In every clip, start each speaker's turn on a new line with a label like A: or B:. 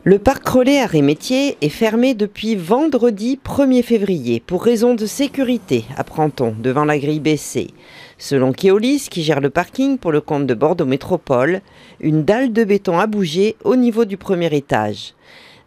A: Le parc relais Arrêt-Métier est fermé depuis vendredi 1er février pour raison de sécurité, apprend-on, devant la grille baissée. Selon Keolis, qui gère le parking pour le compte de Bordeaux Métropole, une dalle de béton a bougé au niveau du premier étage.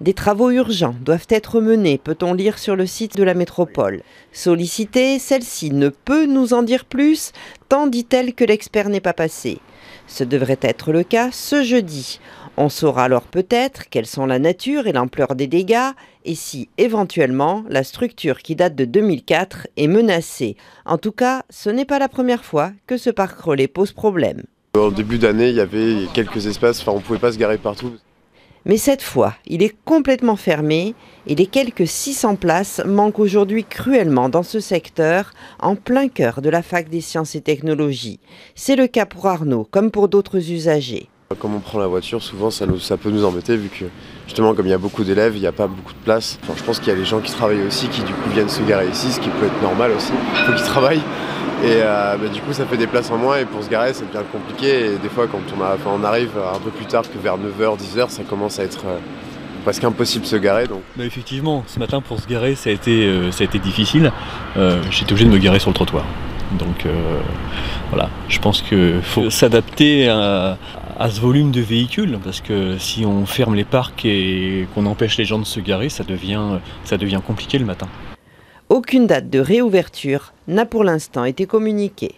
A: Des travaux urgents doivent être menés, peut-on lire sur le site de la métropole. Sollicitée, celle-ci ne peut nous en dire plus, tant dit-elle que l'expert n'est pas passé. Ce devrait être le cas ce jeudi. On saura alors peut-être quelles sont la nature et l'ampleur des dégâts et si, éventuellement, la structure qui date de 2004 est menacée. En tout cas, ce n'est pas la première fois que ce parc relais pose problème.
B: En début d'année, il y avait quelques espaces, on ne pouvait pas se garer partout.
A: Mais cette fois, il est complètement fermé et les quelques 600 places manquent aujourd'hui cruellement dans ce secteur, en plein cœur de la fac des sciences et technologies. C'est le cas pour Arnaud, comme pour d'autres usagers.
B: Comme on prend la voiture, souvent ça peut nous embêter vu que justement comme il y a beaucoup d'élèves, il n'y a pas beaucoup de place. Je pense qu'il y a les gens qui travaillent aussi qui du coup viennent se garer ici, ce qui peut être normal aussi. Il faut qu'ils travaillent et du coup ça fait des places en moins et pour se garer ça devient compliqué. Et des fois quand on arrive un peu plus tard que vers 9h, 10h, ça commence à être presque impossible de se garer. Donc.
C: Effectivement, ce matin pour se garer ça a été difficile. J'étais obligé de me garer sur le trottoir. Donc voilà, je pense qu'il faut s'adapter à ce volume de véhicules, parce que si on ferme les parcs et qu'on empêche les gens de se garer, ça devient compliqué le matin.
A: Aucune date de réouverture n'a pour l'instant été communiquée.